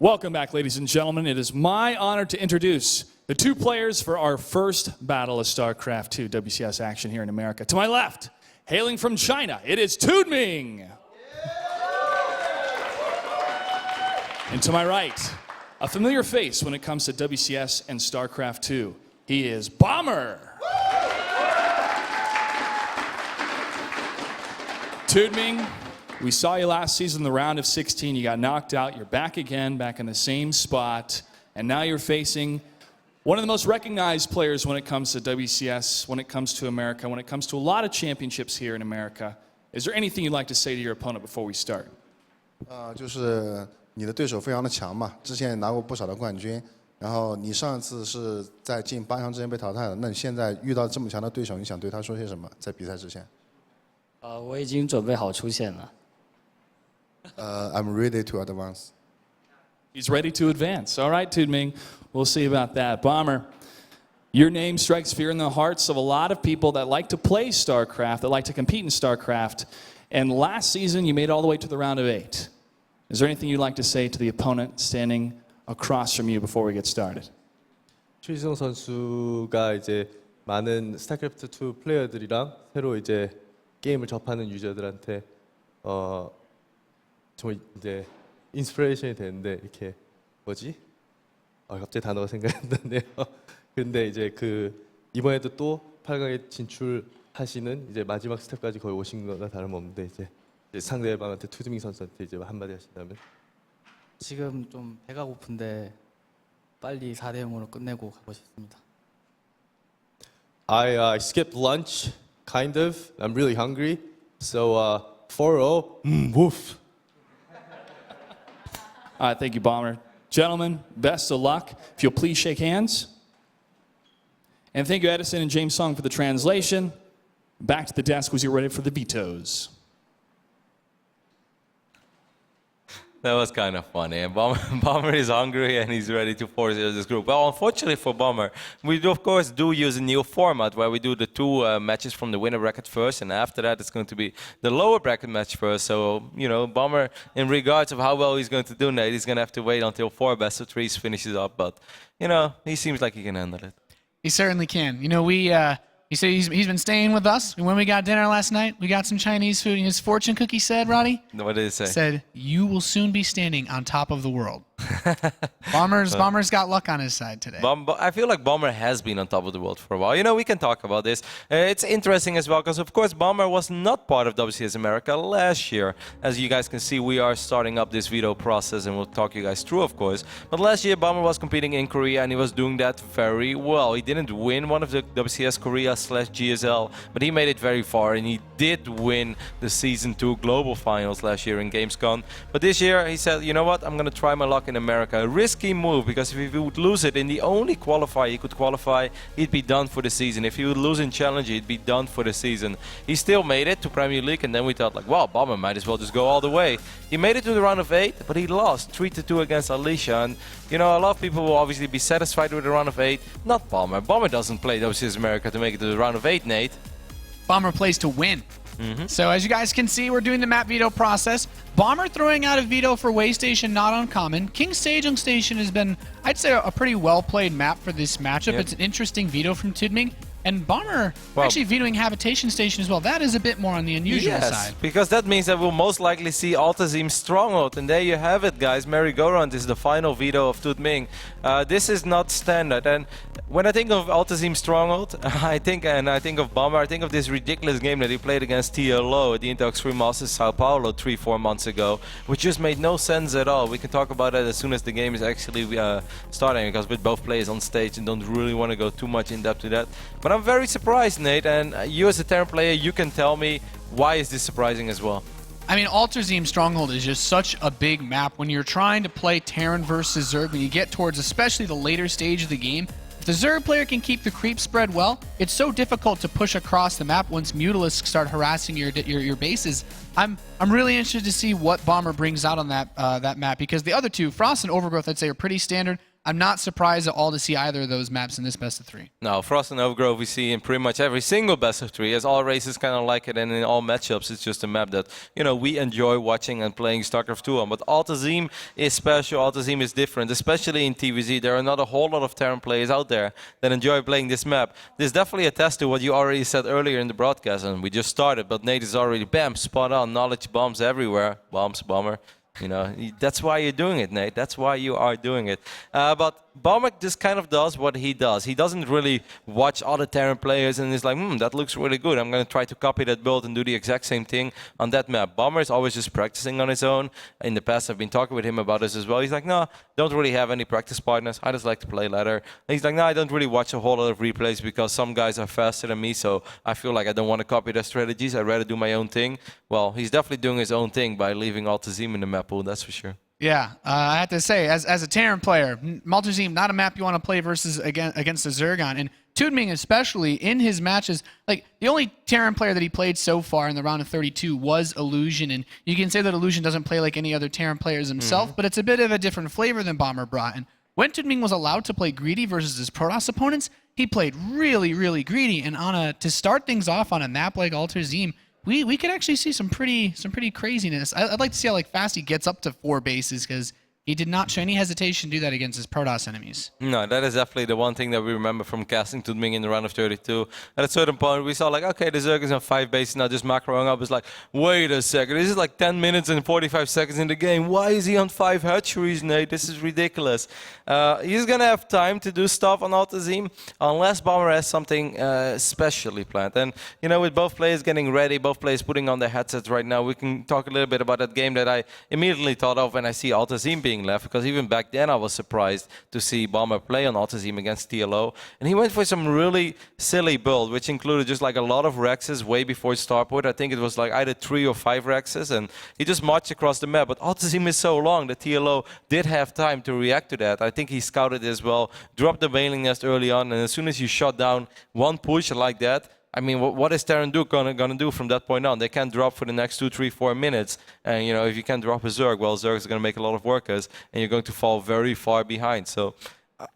Welcome back, ladies and gentlemen. It is my honor to introduce the two players for our first battle of StarCraft 2 WCS action here in America. To my left, hailing from China, it is TooDming. And to my right, a familiar face when it comes to WCS and StarCraft 2. He is Bomber. TooDming, we saw you last season in the round of 16. You got knocked out. You're back again, back in the same spot. And now you're facing one of the most recognized players when it comes to WCS, when it comes to America, when it comes to a lot of championships here in America. Is there anything you'd like to say to your opponent before we start? 就是你的对手非常的强嘛，之前也拿过不少的冠军，然后你上一次是在进8强之前被淘汰的，那你现在遇到这么强的对手，你想对他说些什么？在比赛之前？我已经准备好出线了。I'm ready to advance. He's ready to advance. All right, TooDming, we'll see about that. Bomber, your name strikes fear in the hearts of a lot of people that like to play StarCraft, that like to compete in StarCraft. And last season, you made it all the way to the round of 8. Is there anything you'd like to say to the opponent standing across from you before we get started? 최지성 선수가 이제 많은 스타크래프트 2 플레이어들이랑 새로 이제 게임을 접하는 유저들한테 정말 이제 인스피레이션이 되는데 이렇게 뭐지? 갑자기 단어가 생각이 안 나네요. 근데 이제 이번에도 또 8강에 진출하시는 이제 마지막 스텝까지 거의 오신 거나 다름없는데 이제 상대방한테 투드밍 선수한테 이제 한마디 하신다면? 지금 좀 배가 고픈데 빨리 4대 0으로 끝내고 가고 싶습니다. I skipped lunch, kind of. I'm really hungry. So 4-0, woof. All right, thank you, Bomber. Gentlemen, best of luck. If you'll please shake hands. And thank you, Edison and James Song, for the translation. Back to the desk as you're ready for the vetoes. That was kind of funny. And Bomber is hungry and he's ready to force this group. Well, unfortunately for Bomber, we do, of course, use a new format where we do the 2 matches from the winner bracket first, and after that it's going to be the lower bracket match first. So, you know, Bomber, in regards of how well he's going to do, Nate, he's going to have to wait until 4 best of 3s finishes up. But, you know, he seems like he can handle it. He certainly can. You know, he said he's been staying with us. When we got dinner last night, we got some Chinese food, and his fortune cookie said, Roddy? What did it say? Said, you will soon be standing on top of the world. Bomber's got luck on his side today. I feel like Bomber has been on top of the world for a while. You know, we can talk about this. It's interesting as well because, of course, Bomber was not part of WCS America last year. As you guys can see, we are starting up this veto process, and we'll talk you guys through, of course. But last year, Bomber was competing in Korea, and he was doing that very well. He didn't win one of the WCS Korea/GSL, but he made it very far, and he did win the Season 2 Global Finals last year in Gamescom. But this year, he said, you know what, I'm going to try my luck in America. A risky move, because if he would lose it in the only qualifier he could qualify, he'd be done for the season. If he would lose in Challenger, he'd be done for the season. He still made it to Premier League, and then we thought, like, well, Bomber might as well just go all the way. He made it to the round of 8, but he lost 3-2 against Alicia. And, you know, a lot of people will obviously be satisfied with the round of 8. Not Bomber. Bomber doesn't play WCS America to make it to the round of 8, Nate. Bomber plays to win. So as you guys can see, we're doing the map veto process. Bomber throwing out a veto for Way Station, not uncommon. King Sejong Station has been, I'd say, a pretty well-played map for this matchup. Yep. It's an interesting veto from TooDming. And Bomber actually vetoing Habitation Station as well. That is a bit more on the unusual side. Because that means that we'll most likely see Altazim Stronghold. And there you have it, guys. Merry-Go-Round is the final veto of TooDming. This is not standard. And when I think of Altazim Stronghold, I think of Bomber, I think of this ridiculous game that he played against TLO at the Intel Extreme Masters Sao Paulo 3-4 months ago, which just made no sense at all. We can talk about that as soon as the game is actually starting, because with both players on stage and don't really want to go too much in depth to that. But I'm very surprised, Nate, and you as a Terran player, you can tell me why is this surprising as well. I mean, Altazim Stronghold is just such a big map. When you're trying to play Terran versus Zerg, when you get towards especially the later stage of the game, if the Zerg player can keep the creep spread well, it's so difficult to push across the map once Mutalisks start harassing your bases. I'm really interested to see what Bomber brings out on that map, because the other two, Frost and Overgrowth, I'd say are pretty standard. I'm not surprised at all to see either of those maps in this best of 3. No, Frost and Overgrowth we see in pretty much every single best of 3, as all races kind of like it, and in all matchups it's just a map that, you know, we enjoy watching and playing StarCraft 2 on. But Altazim is special, Altazim is different, especially in TVZ. There are not a whole lot of Terran players out there that enjoy playing this map. This definitely attests to what you already said earlier in the broadcast, and we just started, but Nate is already, bam, spot on, knowledge bombs everywhere. Bombs, bomber. You know, that's why you're doing it, Nate. That's why you are doing it. But Bomber just kind of does what he does. He doesn't really watch other Terran players and is like, that looks really good. I'm going to try to copy that build and do the exact same thing on that map. Bomber is always just practicing on his own. In the past, I've been talking with him about this as well. He's like, no, don't really have any practice partners. I just like to play ladder. And he's like, no, I don't really watch a whole lot of replays because some guys are faster than me, so I feel like I don't want to copy their strategies. I'd rather do my own thing. Well, he's definitely doing his own thing by leaving Altazim in the map pool, that's for sure. Yeah, I have to say, as a Terran player, Maltazim, not a map you want to play versus against a Zergon. And TooDming, especially in his matches, like the only Terran player that he played so far in the round of 32 was Illusion. And you can say that Illusion doesn't play like any other Terran players himself, but it's a bit of a different flavor than Bomber brought. And when TooDming was allowed to play greedy versus his Protoss opponents, he played really, really greedy. And to start things off on a map like Altazim, we could actually see some pretty craziness. I'd like to see how fast he gets up to 4 bases, because he did not show any hesitation to do that against his Protoss enemies. No, that is definitely the one thing that we remember from casting TooDming in the round of 32. At a certain point, we saw like, okay, the Zerg is on 5 bases now, just macroing up. It's like, wait a second, this is like 10 minutes and 45 seconds in the game. Why is he on 5 hatcheries, Nate? This is ridiculous. He's going to have time to do stuff on Altazim, unless Bomber has something specially planned. And, you know, with both players getting ready, both players putting on their headsets right now, we can talk a little bit about that game that I immediately thought of when I see Altazim being left, because even back then I was surprised to see Bomber play on Altazim against TLO, and he went for some really silly build, which included just like a lot of Rexes way before Starport. I think it was like either 3 or 5 Rexes, and he just marched across the map. But Altazim is so long that TLO did have time to react to that. I think he scouted as well, dropped the mailing nest early on, and as soon as you shot down one push like that, I mean, what is Terran Duke gonna do from that point on? They can't drop for the next 2, 3, 4 minutes. And, you know, if you can't drop a Zerg, well, Zerg is going to make a lot of workers, and you're going to fall very far behind. So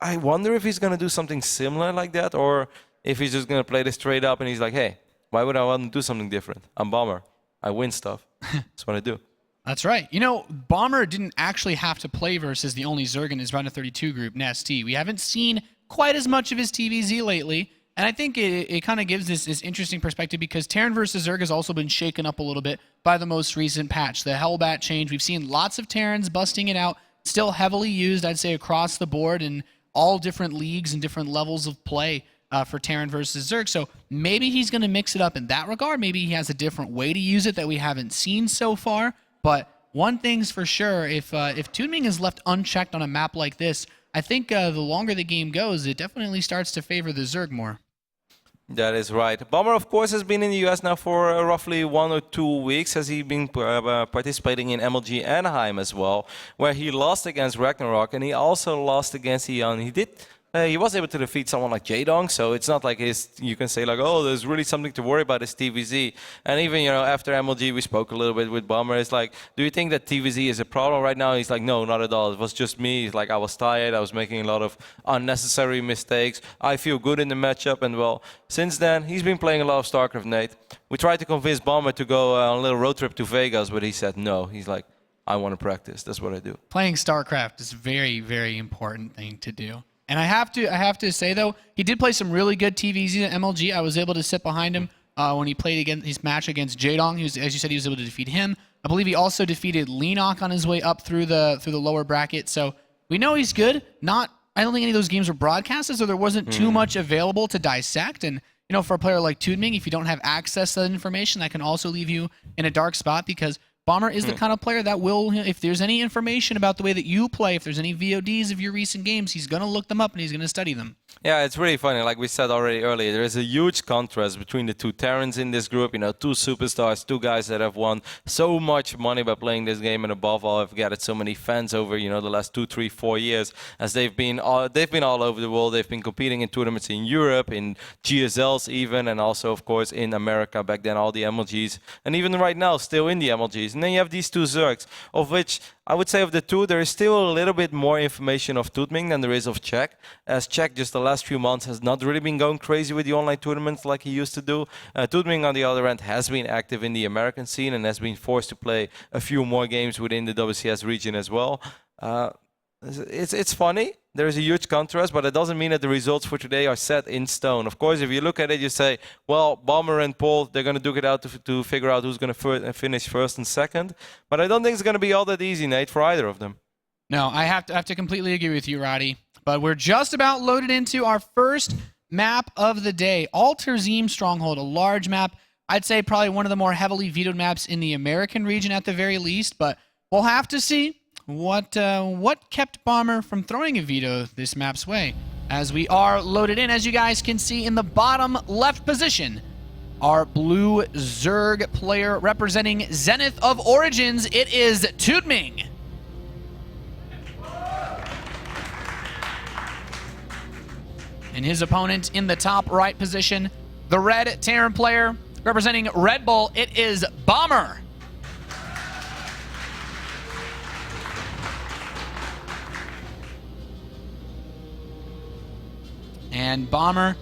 I wonder if he's going to do something similar like that, or if he's just going to play this straight up and he's like, hey, why would I want to do something different? I'm Bomber. I win stuff. That's what I do. That's right. You know, Bomber didn't actually have to play versus the only Zerg in his round of 32 group, Nasty. We haven't seen quite as much of his TVZ lately. And I think it kind of gives this interesting perspective, because Terran versus Zerg has also been shaken up a little bit by the most recent patch, the Hellbat change. We've seen lots of Terrans busting it out, still heavily used, I'd say, across the board in all different leagues and different levels of play for Terran versus Zerg. So maybe he's going to mix it up in that regard. Maybe he has a different way to use it that we haven't seen so far. But one thing's for sure, if TooDming is left unchecked on a map like this, I think the longer the game goes, it definitely starts to favor the Zerg more. That is right. Bomber, of course, has been in the US now for roughly 1 or 2 weeks. Has he been participating in MLG Anaheim as well, where he lost against Ragnarok, and he also lost against Eon. He was able to defeat someone like Jaedong, so it's not like you can say like, oh, there's really something to worry about his TVZ. And even, you know, after MLG, we spoke a little bit with Bomber. It's like, do you think that TVZ is a problem right now? He's like, no, not at all. It was just me. He's like, I was tired. I was making a lot of unnecessary mistakes. I feel good in the matchup. And well, since then, he's been playing a lot of StarCraft, Nate. We tried to convince Bomber to go on a little road trip to Vegas, but he said no. He's like, I want to practice. That's what I do. Playing StarCraft is a very, very important thing to do. And I have to say, though, he did play some really good TVZ at MLG. I was able to sit behind him when he played his match against Jaedong. As you said, he was able to defeat him. I believe he also defeated Leenock on his way up through the lower bracket. So we know he's good. I don't think any of those games were broadcasted, so there wasn't too much available to dissect. And, you know, for a player like TooDming, if you don't have access to that information, that can also leave you in a dark spot, because Bomber is the kind of player that will, if there's any information about the way that you play, if there's any VODs of your recent games, he's going to look them up and he's going to study them. Yeah, it's really funny. Like we said already earlier, there is a huge contrast between the 2 Terrans in this group. You know, 2 superstars, 2 guys that have won so much money by playing this game, and above all, have gathered so many fans over, you know, the last 2, 3, 4 years, as they've been all over the world. They've been competing in tournaments in Europe, in GSLs even, and also, of course, in America. Back then, all the MLGs, and even right now, still in the MLGs. And then you have these two Zergs, of which I would say of the two, there is still a little bit more information of TooDming than there is of Czech, as Czech just the last few months has not really been going crazy with the online tournaments like he used to do. TooDming, on the other hand, has been active in the American scene and has been forced to play a few more games within the WCS region as well. It's funny. There is a huge contrast, but it doesn't mean that the results for today are set in stone. Of course, if you look at it, you say, well, Bomber and Paul, they're going to duke it out to figure out who's going to finish first and second. But I don't think it's going to be all that easy, Nate, for either of them. No, I have to completely agree with you, Roddy. But we're just about loaded into our first map of the day. TooDming Stronghold, a large map. I'd say probably one of the more heavily vetoed maps in the American region at the very least. But we'll have to see what kept Bomber from throwing a veto this map's way. As we are loaded in, as you guys can see in the bottom left position, our blue Zerg player representing Zenith of Origins, it is TooDming. And his opponent in the top right position, the red Terran player representing Red Bull, it is Bomber. And Bomber,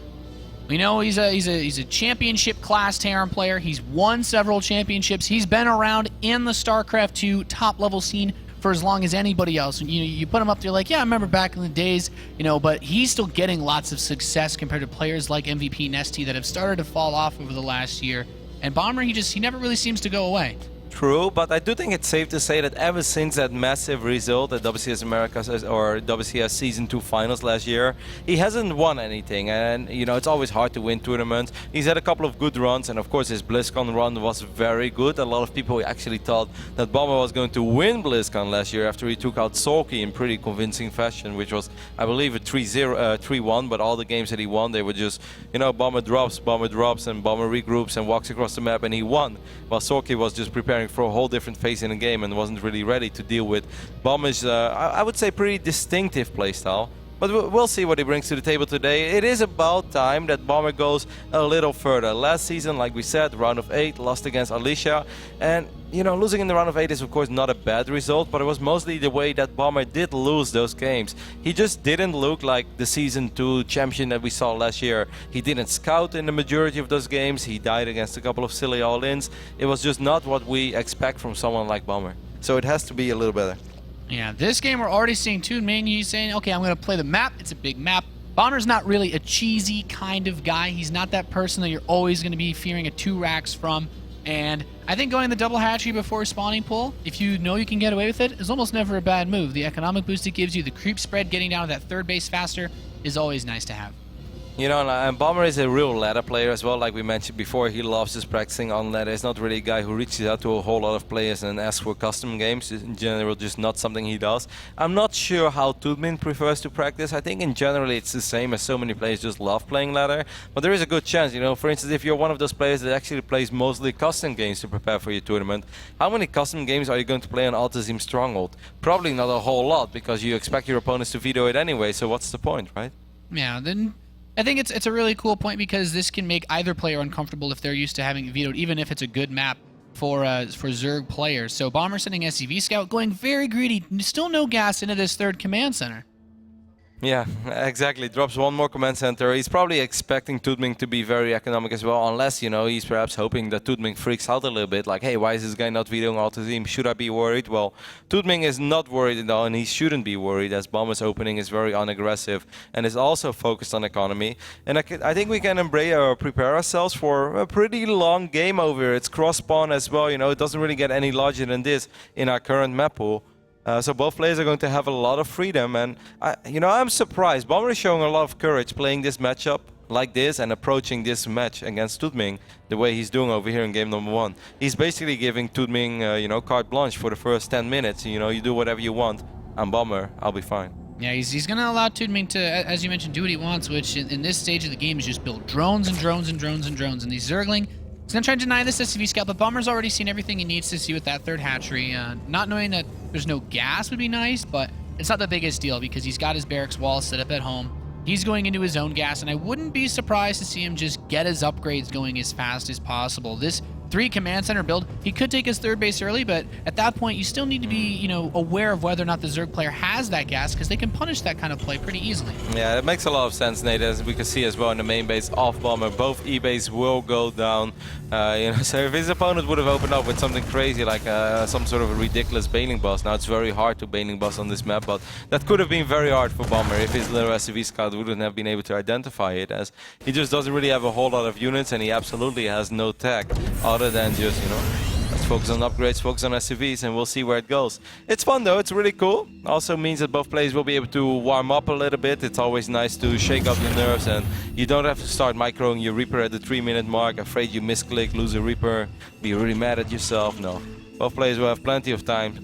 we know he's a championship class Terran player. He's won several championships. He's been around in the StarCraft 2 top level scene for as long as anybody else. You put him up there like, yeah, I remember back in the days, but he's still getting lots of success compared to players like MVP Nesty that have started to fall off over the last year. And Bomber, he never really seems to go away. True, but I do think it's safe to say that ever since that massive result at WCS Americas or WCS Season 2 finals last year, he hasn't won anything. And, it's always hard to win tournaments. He's had a couple of good runs, and of course his BlizzCon run was very good. A lot of people actually thought that Bomber was going to win BlizzCon last year after he took out Sulky in pretty convincing fashion, which was, I believe, a 3-1, but all the games that he won, they were just, Bomber drops, and Bomber regroups and walks across the map, and he won. While Sulky was just preparing for a whole different phase in the game and wasn't really ready to deal with Bomber's, I would say, pretty distinctive playstyle. But we'll see what he brings to the table today. It is about time that Bomber goes a little further. Last season, like we said, round of 8, lost against Alicia. And, losing in the round of 8 is, of course, not a bad result, but it was mostly the way that Bomber did lose those games. He just didn't look like the Season 2 champion that we saw last year. He didn't scout in the majority of those games. He died against a couple of silly all-ins. It was just not what we expect from someone like Bomber. So it has to be a little better. Yeah, this game we're already seeing TooDming. He's saying, okay, I'm going to play the map. It's a big map. Bomber's not really a cheesy kind of guy. He's not that person that you're always going to be fearing a 2 racks from. And I think going the double hatchery before spawning pool, if you know you can get away with it, is almost never a bad move. The economic boost it gives you, the creep spread, getting down to that third base faster is always nice to have. And Bomber is a real ladder player as well, like we mentioned before. He loves just practicing on ladder. He's not really a guy who reaches out to a whole lot of players and asks for custom games. In general, just not something he does. I'm not sure how TooDming prefers to practice. I think in general it's the same, as so many players just love playing ladder. But there is a good chance, for instance, if you're one of those players that actually plays mostly custom games to prepare for your tournament, how many custom games are you going to play on TooDming Stronghold? Probably not a whole lot, because you expect your opponents to veto it anyway, so what's the point, right? Yeah, then I think it's a really cool point, because this can make either player uncomfortable if they're used to having it vetoed, even if it's a good map for Zerg players. So Bomber sending SCV Scout, going very greedy, still no gas into this third command center. Yeah, exactly. Drops one more command center. He's probably expecting TooDming to be very economic as well, unless, he's perhaps hoping that TooDming freaks out a little bit. Like, hey, why is this guy not vetoing TooDming? Should I be worried? Well, TooDming is not worried at all, and he shouldn't be worried, as Bomber's opening is very unaggressive and is also focused on economy. And I think we can prepare ourselves for a pretty long game over here. It's cross-spawn as well, it doesn't really get any larger than this in our current map pool. So both players are going to have a lot of freedom, and I'm surprised. Bomber is showing a lot of courage playing this matchup like this and approaching this match against TooDming the way he's doing over here in game number 1. He's basically giving TooDming, carte blanche for the first 10 minutes. You do whatever you want. I'm Bomber. I'll be fine. Yeah, he's going to allow TooDming to, as you mentioned, do what he wants, which in this stage of the game is just build drones and drones and drones and drones. And these Zergling, he's going to try to deny this SCV Scout, but Bomber's already seen everything he needs to see with that third hatchery. Not knowing that there's no gas would be nice, but it's not the biggest deal, because he's got his barracks wall set up at home. He's going into his own gas, and I wouldn't be surprised to see him just get his upgrades going as fast as possible. This 3 command center build. He could take his third base early, but at that point, you still need to be, you know, aware of whether or not the Zerg player has that gas, because they can punish that kind of play pretty easily. Yeah, it makes a lot of sense, Nate, as we can see as well in the main base of Bomber. Both E-base will go down. You know, so if his opponent would have opened up with something crazy like some sort of a ridiculous Baneling boss, now it's very hard to Baneling boss on this map, but that could have been very hard for Bomber if his little SCV scout wouldn't have been able to identify it, as he just doesn't really have a whole lot of units and he absolutely has no tech other than just, you know, let's focus on upgrades, focus on SCVs, and we'll see where it goes. It's fun though, it's really cool. Also means that both players will be able to warm up a little bit. It's always nice to shake up your nerves, and you don't have to start microing your Reaper at the 3-minute mark, afraid you misclick, lose a Reaper, be really mad at yourself. No, both players will have plenty of time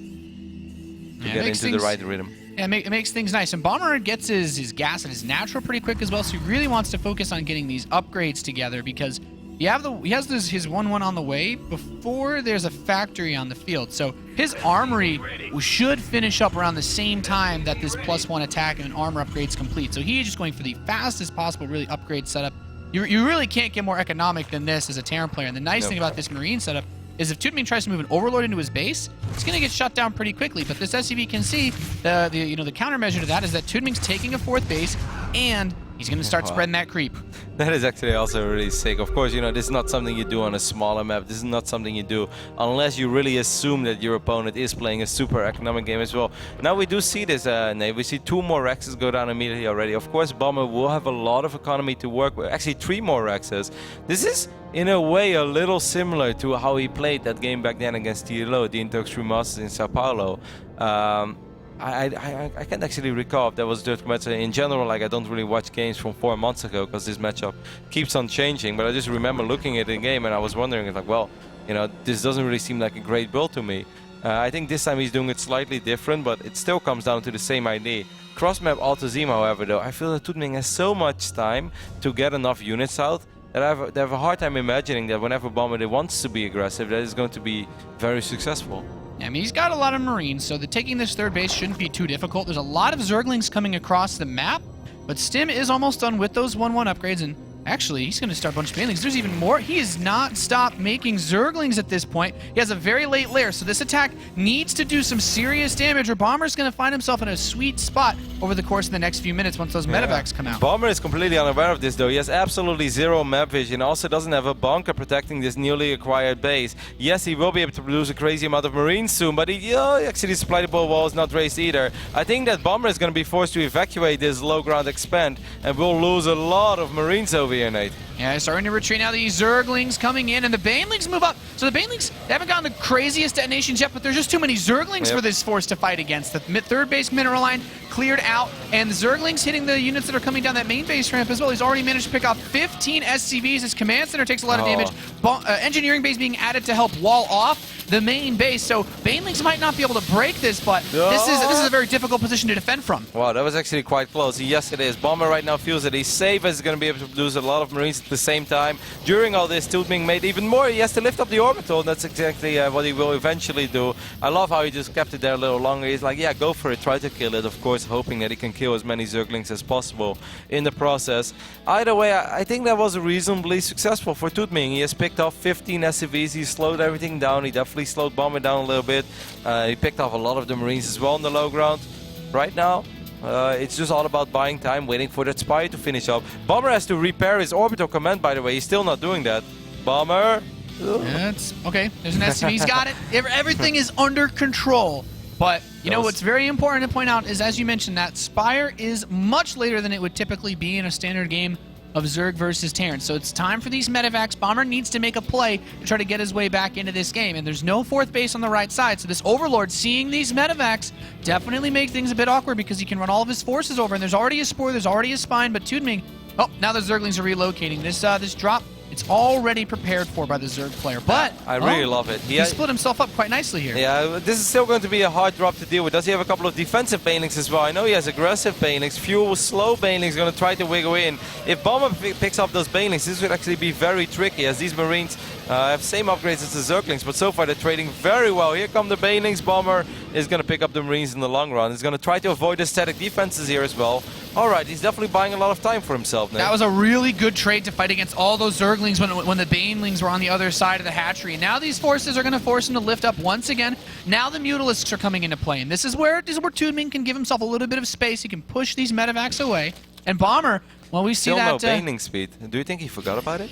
to get into the right rhythm. Yeah, it makes things nice. And Bomber gets his gas and his natural pretty quick as well, so he really wants to focus on getting these upgrades together, because he has his 1-1 on the way before there's a factory on the field. So his armory should finish up around the same time that this +1 attack and armor upgrade's complete. So he's just going for the fastest possible really upgrade setup. You really can't get more economic than this as a Terran player. And the nice thing about this Marine setup is if TooDming tries to move an Overlord into his base, it's going to get shut down pretty quickly. But this SCV can see the countermeasure to that is that TooDming's taking a 4th base, and he's going to start spreading that creep. That is actually also really sick. Of course, you know, this is not something you do on a smaller map. This is not something you do unless you really assume that your opponent is playing a super economic game as well. Now we do see this, Nate. We see 2 more Rexes go down immediately already. Of course, Bomber will have a lot of economy to work with. Actually, 3 more Rexes. This is, in a way, a little similar to how he played that game back then against TLO, the Intox Remasters in Sao Paulo. I can't actually recall if that was Dirk Metzer. In general, like, I don't really watch games from 4 months ago because this matchup keeps on changing, but I just remember looking at the game and I was wondering, like, well, you know, this doesn't really seem like a great build to me. I think this time he's doing it slightly different, but it still comes down to the same idea. Cross-map Altazim, however, though, I feel that TooDming has so much time to get enough units out that they have a hard time imagining that whenever Bomber wants to be aggressive, that is going to be very successful. I mean, he's got a lot of Marines, so taking this 3rd base shouldn't be too difficult. There's a lot of Zerglings coming across the map, but Stim is almost done with those 1-1 upgrades, and actually, he's going to start a bunch of Banelings. There's even more. He has not stopped making Zerglings at this point. He has a very late lair, so this attack needs to do some serious damage, or Bomber's going to find himself in a sweet spot over the course of the next few minutes once those medevacs come out. Bomber is completely unaware of this, though. He has absolutely 0 map vision. Also doesn't have a bunker protecting this newly acquired base. Yes, he will be able to produce a crazy amount of Marines soon, but actually his supply-depot wall is not raised either. I think that Bomber is going to be forced to evacuate this low ground expand, and will lose a lot of Marines over here, Nate. Yeah, starting to retreat now. The Zerglings coming in, and the Banelings move up. So the Banelings, they haven't gotten the craziest detonations yet, but there's just too many Zerglings for this force to fight against. The 3rd base mineral line cleared out, and the Zerglings hitting the units that are coming down that main base ramp as well. He's already managed to pick off 15 SCVs. His command center takes a lot of damage. Engineering base being added to help wall off the main base. So Banelings might not be able to break this, but this is a very difficult position to defend from. Wow, that was actually quite close. Yes, it is. Bomber right now feels that he's safe, as he's going to be able to produce a lot of Marines at the same time. During all this, TooDming made even more. He has to lift up the orbital, and that's exactly what he will eventually do. I love how he just kept it there a little longer. He's like, yeah, go for it, try to kill it, of course, hoping that he can kill as many Zerglings as possible in the process. Either way, I think that was reasonably successful for TooDming. He has picked off 15 SCVs, he slowed everything down, he definitely slowed Bomber down a little bit. He picked off a lot of the Marines as well on the low ground. Right now, it's just all about buying time, waiting for that Spire to finish up. Bomber has to repair his orbital command, by the way. He's still not doing that. Bomber. That's okay. There's an SCV. He's got it. Everything is under control. But, you know, what's very important to point out is, as you mentioned, that Spire is much later than it would typically be in a standard game of Zerg versus Terran. So it's time for these medevacs. Bomber needs to make a play to try to get his way back into this game. And there's no 4th base on the right side. So this Overlord seeing these medevacs definitely make things a bit awkward, because he can run all of his forces over. And there's already a Spore, there's already a Spine, but TooDming, oh, now the Zerglings are relocating. This drop, it's already prepared for by the Zerg player. But I really love it. He split himself up quite nicely here. Yeah, this is still going to be a hard drop to deal with. Does he have a couple of defensive Banelings as well? I know he has aggressive Banelings. Few slow Banelings going to try to wiggle in. If Bomber picks up those Banelings, this would actually be very tricky, as these Marines have same upgrades as the Zerglings, but so far they're trading very well. Here come the Banelings. Bomber is going to pick up the Marines in the long run. He's going to try to avoid the static defenses here as well. All right, he's definitely buying a lot of time for himself now. That was a really good trade to fight against all those Zerglings when the Banelings were on the other side of the hatchery. And now these forces are going to force him to lift up once again. Now the Mutalisks are coming into play, and this is where TooDming can give himself a little bit of space. He can push these medevacs away. And Bomber, well, we see Still that... no Baneling speed. Do you think he forgot about it?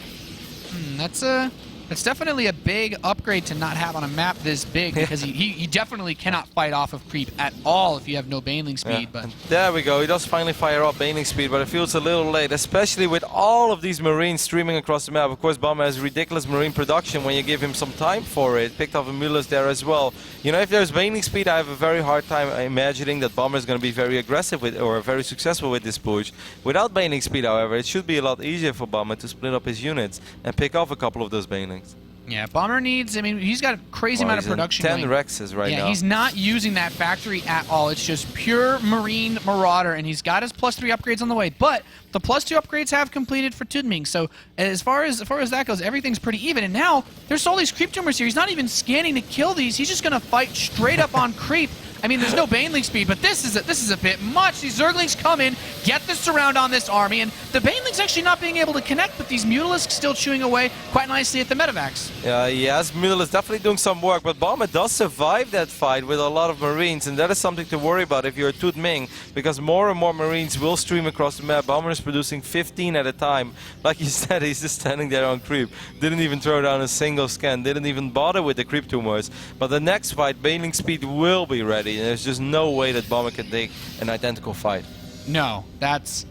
That's definitely a big upgrade to not have on a map this big, because he definitely cannot fight off of creep at all if you have no Baneling speed. Yeah. But And there we go. He does finally fire up Baneling speed, but it feels a little late, especially with all of these Marines streaming across the map. Of course, Bomber has ridiculous Marine production when you give him some time for it. Picked up a Mulus there as well. You know, if there's Baneling speed, I have a very hard time imagining that Bomber is going to be very aggressive with or very successful with this push. Without Baneling speed, however, it should be a lot easier for Bomber to split up his units and pick off a couple of those Banelings. yeah, Bomber needs, I mean, he's got a crazy amount of production. 10 going. Rexes right now. Yeah, he's not using that factory at all. It's just pure Marine Marauder, and he's got his +3 upgrades on the way. But the +2 upgrades have completed for TooDming, so as far as that goes, everything's pretty even. And now there's all these creep tumors here. He's not even scanning to kill these. He's just going to fight straight up on creep. I mean, there's no Baneling speed, but this is a bit much. These Zerglings come in, get the surround on this army, and the Banelings actually not being able to connect, but these Mutalisks still chewing away quite nicely at the medevacs. Yes, Mule is definitely doing some work, but Bomber does survive that fight with a lot of Marines, and that is something to worry about if you're TooDming, because more and more Marines will stream across the map. Bomber is producing 15 at a time. Like you said, he's just standing there on creep. Didn't even throw down a single scan, didn't even bother with the creep tumors. But the next fight, Baneling speed will be ready, and there's just no way that Bomber can take an identical fight. No, that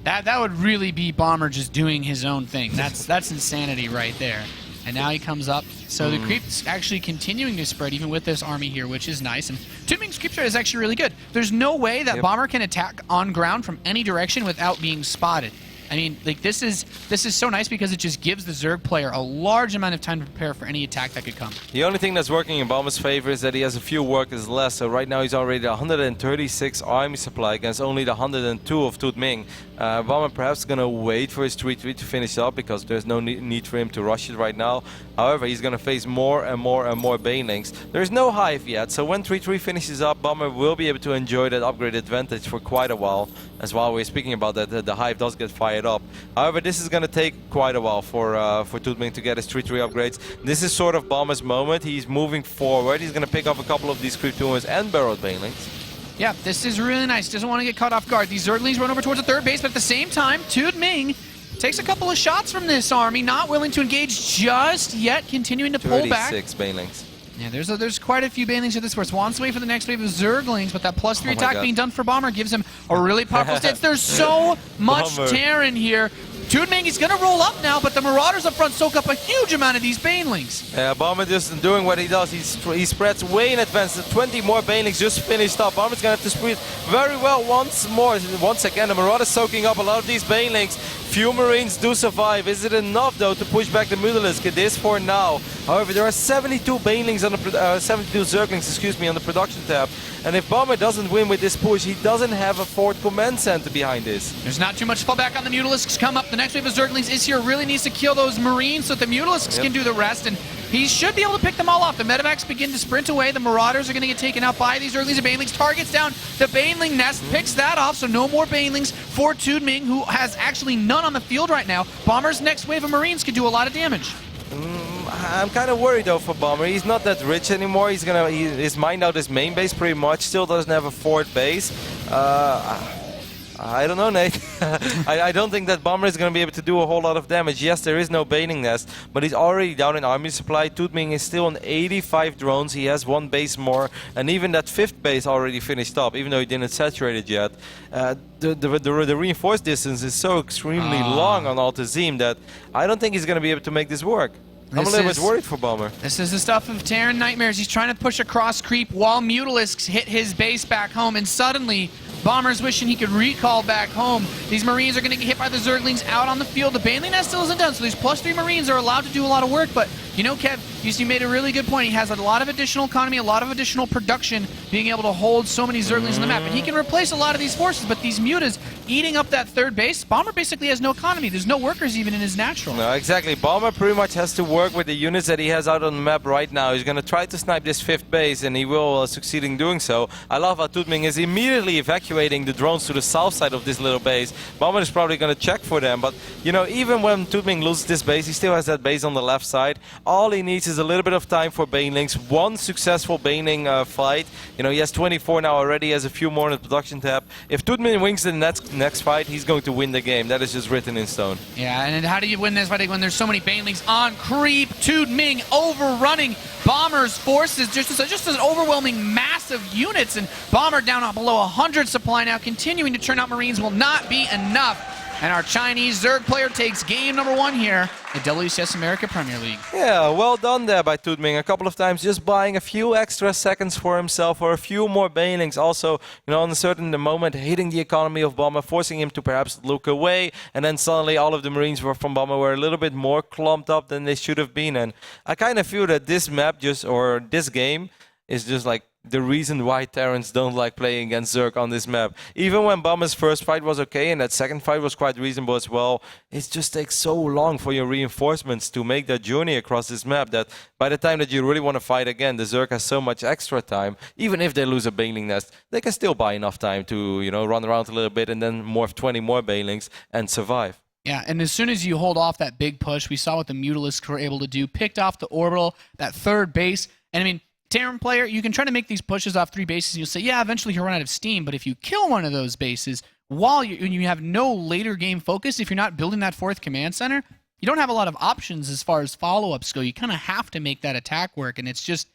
would really be Bomber just doing his own thing. That's insanity right there. And now he comes up. So the creep's actually continuing to spread even with this army here, which is nice. And TooDming's creep spread is actually really good. There's no way that Bomber can attack on ground from any direction without being spotted. I mean, like this is so nice because it just gives the Zerg player a large amount of time to prepare for any attack that could come. The only thing that's working in Bomber's favor is that he has a few workers less. So right now he's already 136 army supply against only the 102 of TooDming. Bomber perhaps going to wait for his 3-3 to finish up because there's no need for him to rush it right now. However, he's going to face more and more and more Banelings. There's no Hive yet, so when 3-3 finishes up, Bomber will be able to enjoy that upgrade advantage for quite a while. As while we're speaking about that, the Hive does get fired up. However, this is going to take quite a while for TooDming to get his 3-3 upgrades. This is sort of Bomber's moment. He's moving forward. He's going to pick up a couple of these creep tumors and barreled Banelings. Yeah, this is really nice. Doesn't want to get caught off guard. These Zerglings run over towards the third base, but at the same time, TooDming takes a couple of shots from this army, not willing to engage just yet, continuing to pull back. 36 Banelings. Yeah, there's quite a few Banelings at this force. Wants to wait for the next wave of Zerglings, but that +3 attack being done for Bomber gives him a really powerful stance. There's so much Terran here. TooDming is going to roll up now, but the Marauders up front soak up a huge amount of these Banelings. Yeah, Bomber just doing what he does. He spreads way in advance. The 20 more Banelings just finished up. Bomber's going to have to spread very well once more. Once again, the Marauders soaking up a lot of these Banelings. Few Marines do survive. Is it enough, though, to push back the Mutalisk? It is for now. However, there are 72 Banelings on the 72 Zerglings, excuse me, on the production tab. And if Bomber doesn't win with this push, he doesn't have a fourth command center behind this. There's not too much fallback on the Mutalisks come up. The next wave of Zerglings is here. Really needs to kill those Marines so that the Mutalisks can do the rest. And he should be able to pick them all off. The medevacs begin to sprint away. The Marauders are going to get taken out by these Zerglings and Banelings. Targets down the Baneling nest, picks that off, so no more Banelings for TooDming, who has actually none on the field right now. Bomber's next wave of Marines could do a lot of damage. I'm kind of worried though for Bomber. He's not that rich anymore. He's mined out his main base pretty much. Still doesn't have a fourth base. I don't know, Nate. I don't think that Bomber is going to be able to do a whole lot of damage. Yes, there is no Baneling nest, but he's already down in army supply. TooDming is still on 85 drones. He has one base more, and even that fifth base already finished up, even though he didn't saturate it yet. The reinforced distance is so extremely long on Altazim that I don't think he's going to be able to make this work. I'm a little bit worried for Bomber. This is the stuff of Terran nightmares. He's trying to push across creep while Mutalisks hit his base back home, and suddenly Bomber's wishing he could recall back home. These Marines are going to get hit by the Zerglings out on the field. The Baneling nest still isn't done, so these +3 Marines are allowed to do a lot of work, but you know, Kev, you made a really good point. He has a lot of additional economy, a lot of additional production, being able to hold so many Zerglings on the map. And he can replace a lot of these forces, but these mutas eating up that third base, Bomber basically has no economy. There's no workers even in his natural. No, exactly. Bomber pretty much has to work with the units that he has out on the map right now. He's going to try to snipe this 5th base, and he will succeed in doing so. I love how TooDming is immediately evacuating the drones to the south side of this little base. Bomber is probably going to check for them, but you know, even when TooDming loses this base, he still has that base on the left side. All he needs is a little bit of time for banelings. One successful baneling fight. You know, he has 24 now already, he has a few more in the production tab. If TooDming wins the next fight, he's going to win the game. That is just written in stone. Yeah, and how do you win this fight when there's so many banelings on creep? TooDming overrunning Bomber's forces, just an overwhelming massive units, and Bomber down below 100 supply now, continuing to turn out Marines will not be enough. And our Chinese Zerg player takes game number 1 here in WCS America Premier League. Yeah, well done there by TooDming. A couple of times just buying a few extra seconds for himself or a few more banelings. Also, you know, on a certain moment, hitting the economy of Bomber, forcing him to perhaps look away. And then suddenly all of the Marines from Bomber were a little bit more clumped up than they should have been. And I kind of feel that this map or this game is just like the reason why Terrans don't like playing against Zerg on this map. Even when Bomber's first fight was okay and that second fight was quite reasonable as well, it just takes so long for your reinforcements to make that journey across this map that by the time that you really want to fight again, the Zerg has so much extra time. Even if they lose a baneling nest, they can still buy enough time to, you know, run around a little bit and then morph 20 more banelings and survive. Yeah, and as soon as you hold off that big push, we saw what the Mutalisks were able to do, picked off the orbital, that third base, and I mean, Terran player, you can try to make these pushes off 3 bases, and you'll say, yeah, eventually he'll run out of steam, but if you kill one of those bases while you have no later game focus, if you're not building that 4th command center, you don't have a lot of options as far as follow-ups go. You kind of have to make that attack work, and it's just,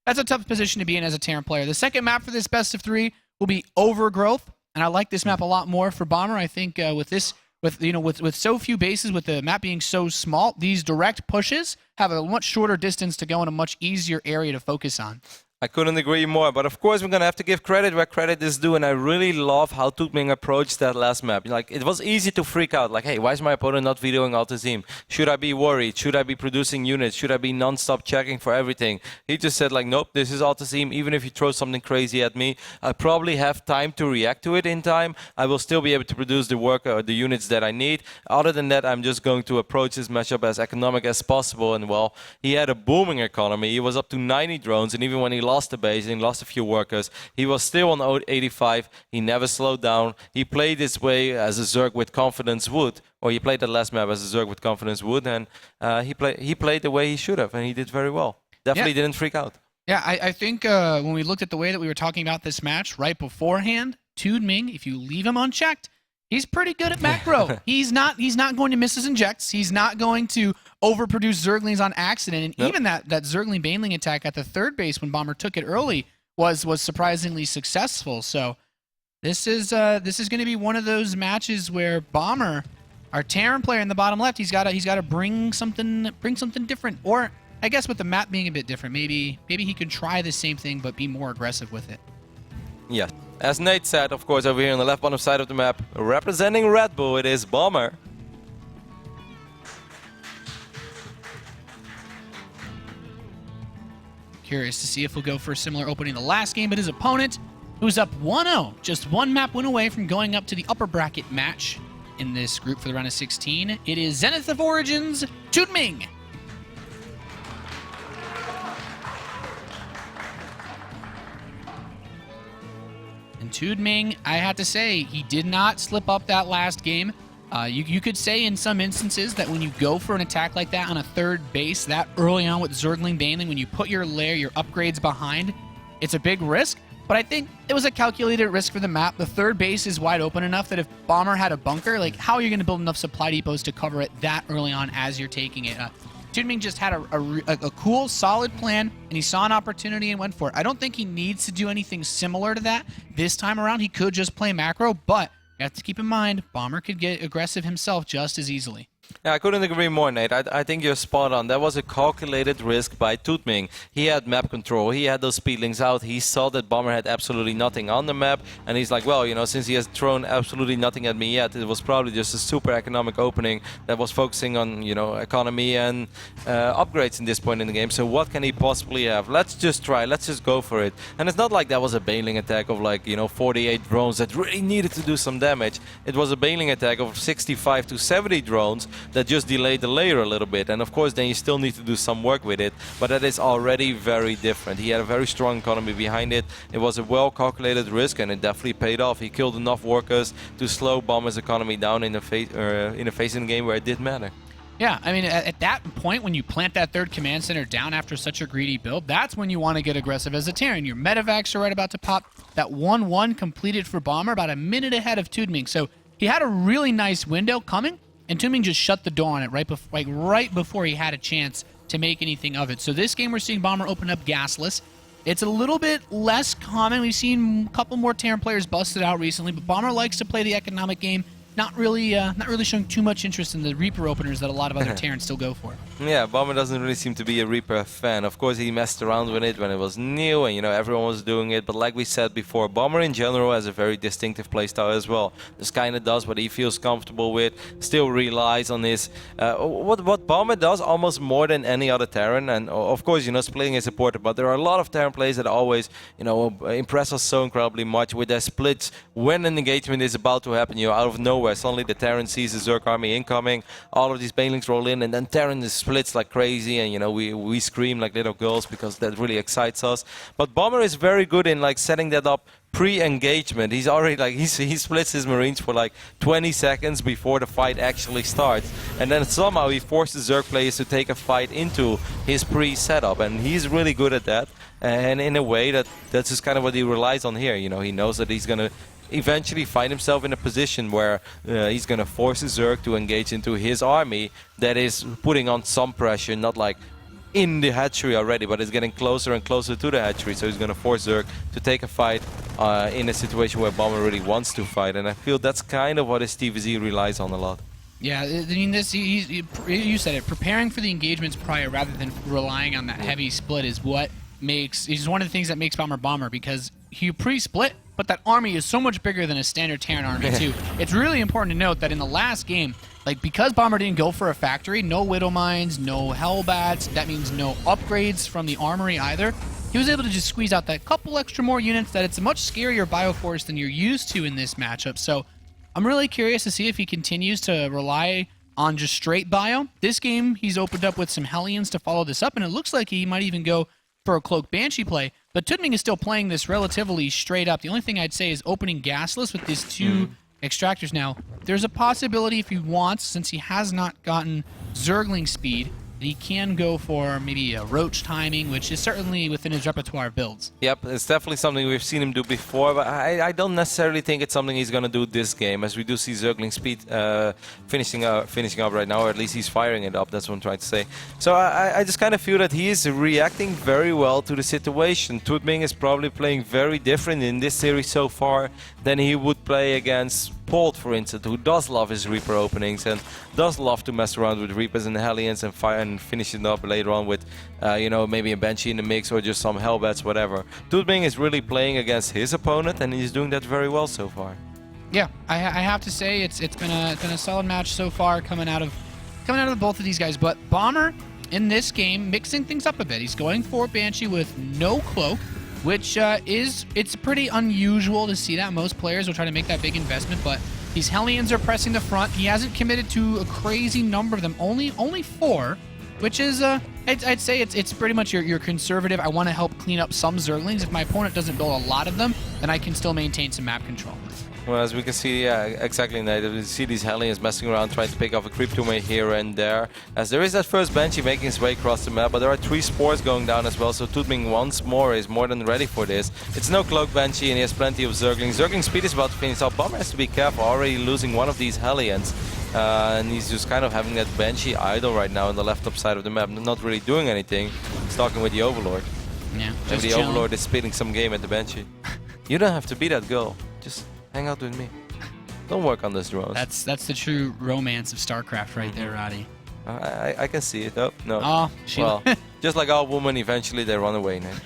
that's a tough position to be in as a Terran player. The second map for this best of 3 will be Overgrowth, and I like this map a lot more for Bomber. I think with so few bases, with the map being so small, these direct pushes have a much shorter distance to go and a much easier area to focus on. I couldn't agree more, but of course we're going to have to give credit where credit is due, and I really love how TooDming approached that last map. Like, it was easy to freak out, like, hey, why is my opponent not videoing Altazim? Should I be worried? Should I be producing units? Should I be non-stop checking for everything? He just said, like, nope, this is Altazim. Even if you throw something crazy at me, I probably have time to react to it in time. I will still be able to produce the work or the units that I need. Other than that, I'm just going to approach this matchup as economic as possible, and well, he had a booming economy. He was up to 90 drones, and even when he lost the base and lost a few workers, he was still on 85. He never slowed down. He played his way as a Zerg with confidence would, or he played the last map as a Zerg with confidence would, and he played the way he should have, and he did very well. Definitely didn't freak out. Yeah, I think when we looked at the way that we were talking about this match right beforehand, TooDming, if you leave him unchecked, he's pretty good at macro. He's not going to miss his injects. He's not going to overproduce Zerglings on accident. And even that Zergling Baneling attack at the third base when Bomber took it early was surprisingly successful. So this is going to be one of those matches where Bomber, our Terran player in the bottom left, he's got to bring something different. Or I guess with the map being a bit different, maybe he could try the same thing but be more aggressive with it. Yeah. As Nate said, of course, over here on the left bottom side of the map, representing Red Bull, it is Bomber. Curious to see if we'll go for a similar opening the last game, but his opponent, who's up 1-0, just one map win away from going up to the upper bracket match in this group for the round of 16. It is Zenith of Origins, TooDming. And TooDming, I have to say, he did not slip up that last game. You could say in some instances that when you go for an attack like that on a third base that early on with Zergling Baneling, when you put your lair, your upgrades behind, it's a big risk. But I think it was a calculated risk for the map. The third base is wide open enough that if Bomber had a bunker, like, how are you going to build enough supply depots to cover it that early on as you're taking it? TooDming just had a cool, solid plan, and he saw an opportunity and went for it. I don't think he needs to do anything similar to that this time around. He could just play macro, but you have to keep in mind, Bomber could get aggressive himself just as easily. Yeah, I couldn't agree more, Nate. I think you're spot on. That was a calculated risk by TooDming. He had map control. He had those speedlings out. He saw that Bomber had absolutely nothing on the map. And he's like, well, you know, since he has thrown absolutely nothing at me yet, it was probably just a super economic opening that was focusing on, you know, economy and upgrades in this point in the game. So what can he possibly have? Let's just try. Let's just go for it. And it's not like that was a bailing attack of like, you know, 48 drones that really needed to do some damage. It was a bailing attack of 65 to 70 drones that just delayed the layer a little bit. And of course then you still need to do some work with it, but that is already very different. He had a very strong economy behind it. It was a well calculated risk and it definitely paid off. He killed enough workers to slow Bomber's economy down in a phase in the game where it did matter. Yeah, I mean, at that point, when you plant that third command center down after such a greedy build, that's when you want to get aggressive as a Terran. Your medevacs are right about to pop. That 1-1 completed for Bomber about a minute ahead of TooDming. So he had a really nice window coming, and TooDming just shut the door on it right before he had a chance to make anything of it. So this game, we're seeing Bomber open up gasless. It's a little bit less common. We've seen a couple more Terran players busted out recently, but Bomber likes to play the economic game. Not really showing too much interest in the Reaper openers that a lot of other Terrans still go for. Yeah, Bomber doesn't really seem to be a Reaper fan. Of course, he messed around with it when it was new and, you know, everyone was doing it. But like we said before, Bomber in general has a very distinctive playstyle as well. Just kind of does what he feels comfortable with, still relies on his... what Bomber does almost more than any other Terran. And of course, you know, splitting is important. But there are a lot of Terran players that always, you know, impress us so incredibly much with their splits. When an engagement is about to happen, you know, out of nowhere, suddenly the Terran sees the Zerg army incoming, all of these banelings roll in, and then Terran just splits like crazy, and, you know, we scream like little girls because that really excites us. But Bomber is very good in like setting that up pre-engagement. He's already like, he splits his Marines for like 20 seconds before the fight actually starts, and then somehow he forces Zerg players to take a fight into his pre-setup, and he's really good at that. And in a way that's just kind of what he relies on here. You know, he knows that he's gonna eventually find himself in a position where he's going to force his Zerg to engage into his army that is putting on some pressure, not like in the hatchery already, but it's getting closer and closer to the hatchery. So he's going to force Zerg to take a fight in a situation where Bomber really wants to fight. And I feel that's kind of what his TVZ relies on a lot. Yeah, I mean, you said it. Preparing for the engagements prior rather than relying on that heavy split is one of the things that makes Bomber Bomber, because he pre-split, but that army is so much bigger than a standard Terran army too. It's really important to note that in the last game, like, because Bomber didn't go for a factory, no Widow Mines, no Hellbats, that means no upgrades from the armory either, he was able to just squeeze out that couple extra more units that it's a much scarier Bioforce than you're used to in this matchup. So I'm really curious to see if he continues to rely on just straight bio. This game, he's opened up with some Hellions to follow this up, and it looks like he might even go for a Cloak Banshee play. But TooDming is still playing this relatively straight up. The only thing I'd say is opening gasless with these two extractors now. There's a possibility if he wants, since he has not gotten Zergling speed, that he can go for maybe a Roach timing, which is certainly within his repertoire of builds. Yep, it's definitely something we've seen him do before, but I don't necessarily think it's something he's going to do this game, as we do see Zergling speed finishing up right now, or at least he's firing it up, that's what I'm trying to say. So I just kind of feel that he is reacting very well to the situation. TooDming is probably playing very different in this series so far than he would play against Polt, for instance, who does love his Reaper openings and does love to mess around with Reapers and Hellions and fire and finish it up later on with, you know, maybe a Banshee in the mix or just some Hellbats, whatever. TooDming is really playing against his opponent, and he's doing that very well so far. Yeah, I have to say it's been a solid match so far coming out of both of these guys. But Bomber in this game mixing things up a bit. He's going for Banshee with no cloak, which it's pretty unusual to see that. Most players will try to make that big investment, but these Hellions are pressing the front. He hasn't committed to a crazy number of them, only 4, which is I'd say it's pretty much your conservative. I want to help clean up some Zerglings. If my opponent doesn't build a lot of them, then I can still maintain some map control. Well, as we can see, yeah, exactly, Nate. We see these Hellions messing around, trying to pick off a creep tumor here and there. As there is that first Banshee making his way across the map, but there are 3 spores going down as well, so TooDming once more is more than ready for this. It's no Cloak Banshee, and he has plenty of Zergling. Zergling speed is about to finish up. Bomber has to be careful, already losing one of these Hellions. And he's just kind of having that Banshee idle right now on the left top side of the map, not really doing anything. He's talking with the Overlord. Yeah, Maybe the Overlord is spilling some game at the Banshee. You don't have to be that girl. Just hang out with me. Don't work on those drones. That's the true romance of StarCraft right there, Roddy. I can see it. Oh, no. Oh, Sheila. Well, just like all women, eventually they run away now.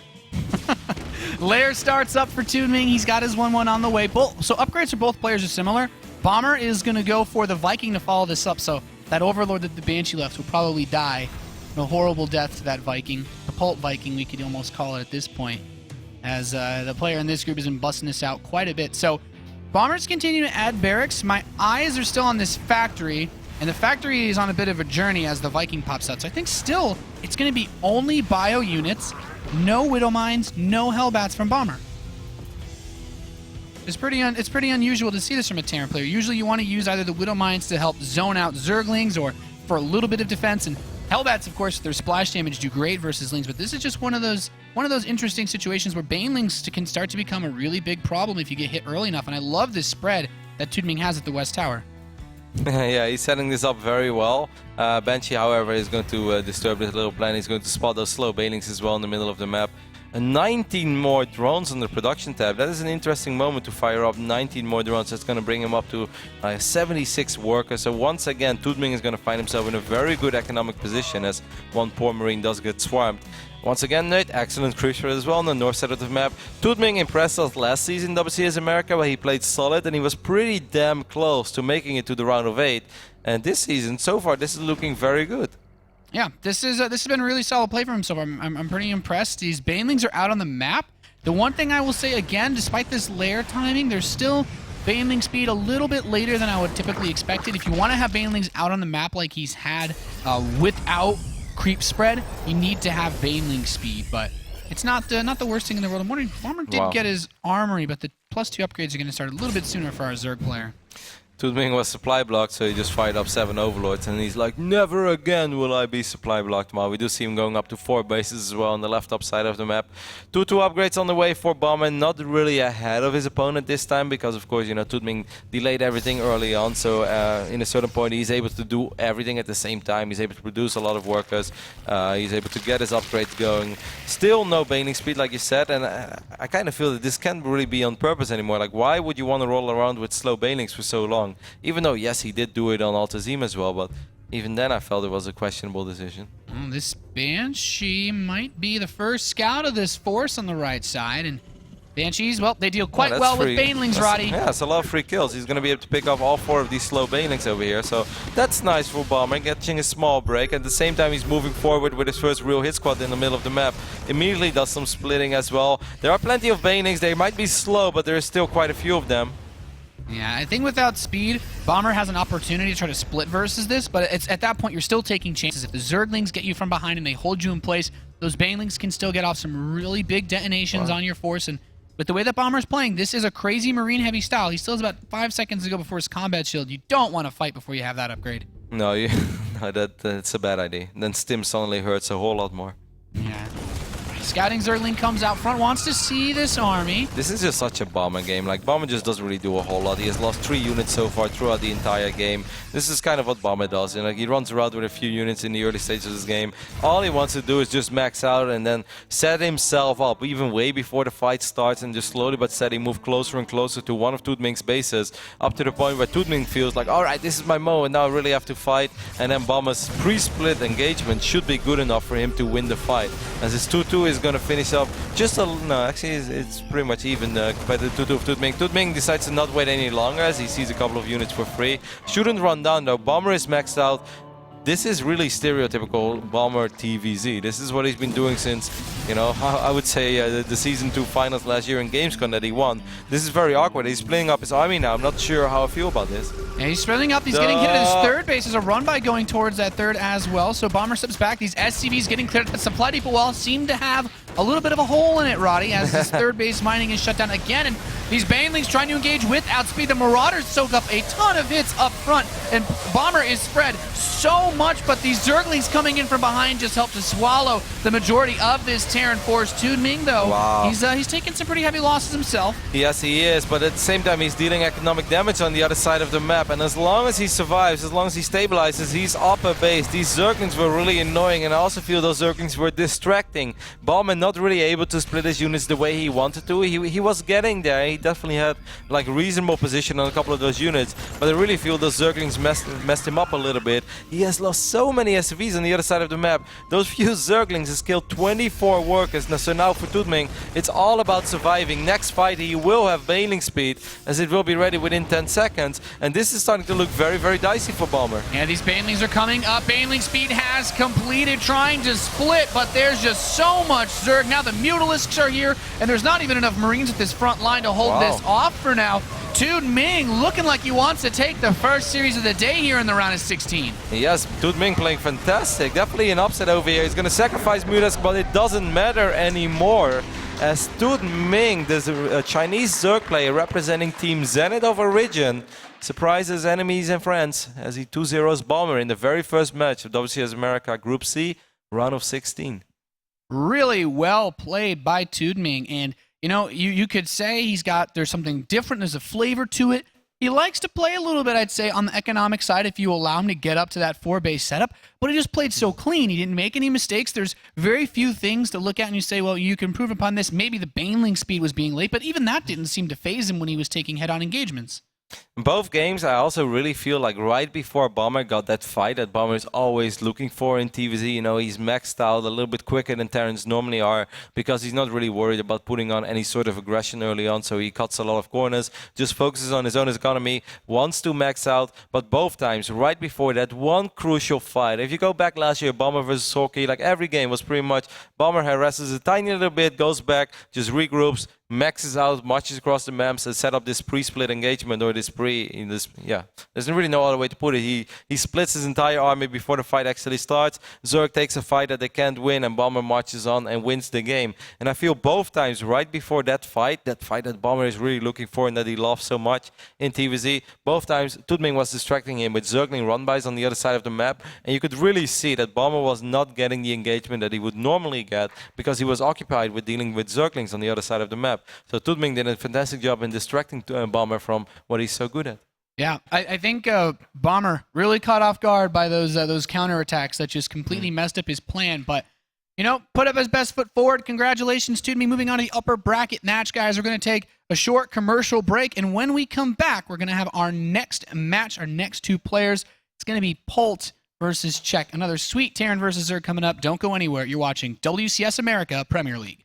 Lair starts up for TooDming. He's got his 1-1 on the way. So upgrades for both players are similar. Bomber is going to go for the Viking to follow this up, so that Overlord that the Banshee left will probably die. A horrible death to that Viking. The Pult Viking, we could almost call it at this point, as the player in this group has been busting this out quite a bit. So Bombers continue to add barracks. My eyes are still on this factory, and the factory is on a bit of a journey as the Viking pops out. So I think still it's going to be only bio units, no Widow Mines, no Hellbats from Bomber. It's pretty unusual to see this from a Terran player. Usually you want to use either the Widow Mines to help zone out Zerglings or for a little bit of defense, and Hellbats, of course, their splash damage do great versus Lings, but this is just one of those interesting situations where Banelings can start to become a really big problem if you get hit early enough, and I love this spread that TooDming has at the West Tower. Yeah, he's setting this up very well. Banshee, however, is going to disturb this little plan. He's going to spot those slow Banelings as well in the middle of the map. 19 more drones on the production tab. That is an interesting moment to fire up 19 more drones. That's going to bring him up to 76 workers. So once again, TooDming is going to find himself in a very good economic position as one poor Marine does get swarmed. Once again, Nate, excellent cruiser as well on the north side of the map. TooDming impressed us last season in WCS America, where he played solid and he was pretty damn close to making it to the round of 8. And this season, so far, this is looking very good. Yeah, this has been a really solid play for him so far. I'm pretty impressed. These Banelings are out on the map. The one thing I will say again, despite this lair timing, there's still Baneling speed a little bit later than I would typically expect it. If you want to have Banelings out on the map like he's had without creep spread, you need to have Baneling speed, but it's not the worst thing in the world. I'm wondering, Bomber did get his armory, but the +2 upgrades are going to start a little bit sooner for our Zerg player. TooDming was supply blocked, so he just fired up 7 Overlords, and he's like, never again will I be supply blocked. Well, we do see him going up to 4 bases as well on the left top side of the map. 2 upgrades on the way for Bomber, not really ahead of his opponent this time, because of course, you know, TooDming delayed everything early on, so in a certain point he's able to do everything at the same time. He's able to produce a lot of workers, he's able to get his upgrades going. Still no Baneling speed, like you said, and I kind of feel that this can't really be on purpose anymore. Like, why would you want to roll around with slow Banelings for so long? Even though, yes, he did do it on Altazim as well, but even then I felt it was a questionable decision. Well, this Banshee might be the first scout of this force on the right side, and Banshees, well, they deal quite well with Banelings, Roddy. Yeah, it's a lot of free kills. He's going to be able to pick off all 4 of these slow Banelings over here, so that's nice for Bomber, getting a small break. At the same time, he's moving forward with his first real hit squad in the middle of the map. Immediately does some splitting as well. There are plenty of Banelings. They might be slow, but there is still quite a few of them. Yeah, I think without speed, Bomber has an opportunity to try to split versus this, but it's at that point you're still taking chances. If the Zerglings get you from behind and they hold you in place, those Banelings can still get off some really big detonations on your force, and with the way that Bomber's playing, this is a crazy Marine-heavy style. He still has about 5 seconds to go before his combat shield. You don't want to fight before you have that upgrade. No, no, that's a bad idea. Then Stim suddenly hurts a whole lot more. Yeah. Scouting Zergling comes out front, wants to see this army. This is just such a Bomber game. Like, Bomber just doesn't really do a whole lot. He has lost 3 units so far throughout the entire game. This is kind of what Bomber does. You know, he runs around with a few units in the early stages of this game. All he wants to do is just max out and then set himself up, even way before the fight starts, and just slowly but steady move closer and closer to one of TooDming's bases, up to the point where TooDming feels like, alright, this is my moment, now I really have to fight. And then Bomber's pre-split engagement should be good enough for him to win the fight. As his 2-2 is going to finish up just a... No, actually, it's pretty much even compared to the 2-2 of TooDming. TooDming decides to not wait any longer as he sees a couple of units for free. Shouldn't run down though. Bomber is maxed out. This is really stereotypical Bomber TVZ. This is what he's been doing since, you know, I would say the Season 2 finals last year in Gamescom that he won. This is very awkward. He's splitting up his army now. I'm not sure how I feel about this. Yeah, he's splitting up. He's getting hit at his third base. There's a run by going towards that third as well. So Bomber steps back. These SCVs getting cleared. The supply depot wall seem to have a little bit of a hole in it, Roddy, as this third base mining is shut down again. And these Banelings trying to engage with outspeed. The Marauders soak up a ton of hits up front. And Bomber is spread so much, but these Zerglings coming in from behind just help to swallow the majority of this Terran force. TooDming, though, wow, he's taking some pretty heavy losses himself. Yes, he is, but at the same time, he's dealing economic damage on the other side of the map. And as long as he survives, as long as he stabilizes, he's up a base. These Zerglings were really annoying, and I also feel those Zerglings were distracting. Bomber not really able to split his units the way he wanted to. He was getting there. He definitely had like reasonable position on a couple of those units, but I really feel those Zerglings messed him up a little bit. He has lost so many SCVs on the other side of the map. Those few Zerglings has killed 24 workers. So now for TooDming, it's all about surviving. Next fight he will have bailing speed, as it will be ready within 10 seconds. And this is starting to look very, very dicey for Bomber. Yeah, these banelings are coming up. Baneling speed has completed, trying to split, but there's just so much Zerg. Now the Mutalisks are here, and there's not even enough Marines at this front line to hold this off for now. TooDming looking like he wants to take the first series of the day here in the round of 16. Yes, TooDming playing fantastic. Definitely an upset over here. He's going to sacrifice Mutalisk, but it doesn't matter anymore. As TooDming, there's a Chinese Zerg player representing Team Zenith of Origin, surprises enemies and friends as he 2-0s Bomber in the very first match of WCS America Group C, round of 16. Really well played by TooDming, and you know, you could say there's something different, there's a flavor to it. He likes to play a little bit, I'd say, on the economic side if you allow him to get up to that 4-base setup, but he just played so clean. He didn't make any mistakes. There's very few things to look at and you say, well, you can improve upon this. Maybe the baneling speed was being late, but even that didn't seem to phase him when he was taking head-on engagements. In both games, I also really feel like right before Bomber got that fight that Bomber is always looking for in TVZ. You know, he's maxed out a little bit quicker than Terrans normally are because he's not really worried about putting on any sort of aggression early on, so he cuts a lot of corners, just focuses on his own economy, wants to max out, but both times, right before that one crucial fight. If you go back last year, Bomber versus Sorky, like every game was pretty much Bomber harasses a tiny little bit, goes back, just regroups, maxes out, marches across the maps, and set up this pre-split engagement, or there's really no other way to put it. He splits his entire army before the fight actually starts. Zerg takes a fight that they can't win, and Bomber marches on and wins the game. And I feel both times right before that fight that Bomber is really looking for and that he loves so much in TVZ, both times TooDming was distracting him with Zergling run-bys on the other side of the map, and you could really see that Bomber was not getting the engagement that he would normally get because he was occupied with dealing with Zerglings on the other side of the map. So TooDming did a fantastic job in distracting Bomber from what he's so good at. Yeah, I think Bomber really caught off guard by those counterattacks that just completely messed up his plan. But, you know, put up his best foot forward. Congratulations, TooDming. Moving on to the upper bracket match, guys. We're going to take a short commercial break. And when we come back, we're going to have our next match, our next two players. It's going to be Polt versus Czech. Another sweet Terran versus Zerg coming up. Don't go anywhere. You're watching WCS America Premier League.